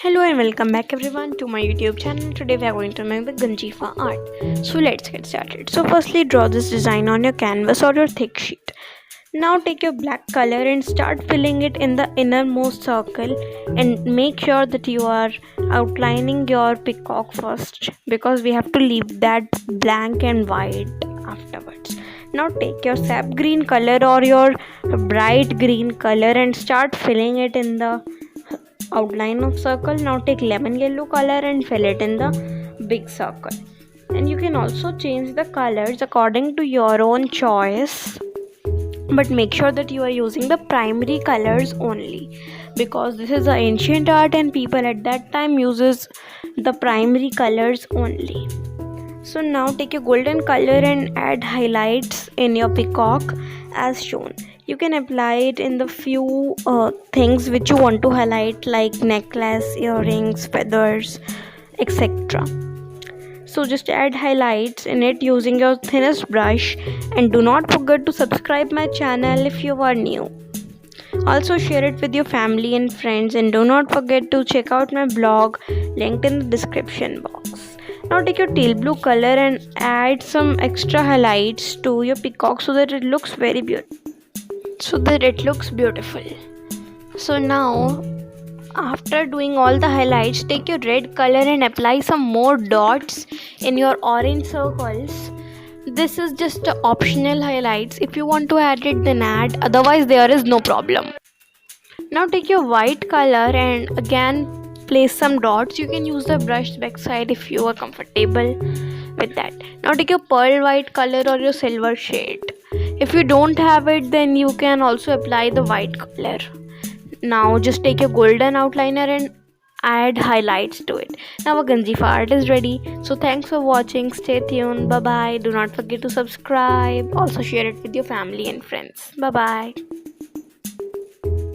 Hello and welcome back everyone to my YouTube channel. Today we are going to make the Ganjifa art. So let's get started. So firstly draw this design on your canvas or your thick sheet. Now take your black color and start filling it in the innermost circle and make sure that you are outlining your peacock first because we have to leave that blank and white afterwards. Now take your sap green color or your bright green color and start filling it in the outline of circle. Now take lemon yellow color and fill it in the big circle, and you can also change the colors according to your own choice, but make sure that you are using the primary colors only because this is an ancient art and people at that time uses the primary colors only. So now take your golden color and add highlights in your peacock as shown. You can apply it in the few things which you want to highlight, like necklace, earrings, feathers, etc. So just add highlights in it using your thinnest brush, and do not forget to subscribe my channel if you are new. Also share it with your family and friends, and do not forget to check out my blog linked in the description box. Now take your teal blue color and add some extra highlights to your peacock so that it looks beautiful. So now after doing all the highlights, take your red color and apply some more dots in your orange circles. This is just optional highlights. If you want to add it, then add, otherwise there is no problem. Now take your white color and again place some dots. You can use the brush backside if you are comfortable with that. Now take your pearl white color or your silver shade. If you don't have it, then you can also apply the white color. Now just take your golden outliner and add highlights to it. Now our Ganjifa art is ready. So thanks for watching. Stay tuned. Bye bye. Do not forget to subscribe. Also share it with your family and friends. Bye bye.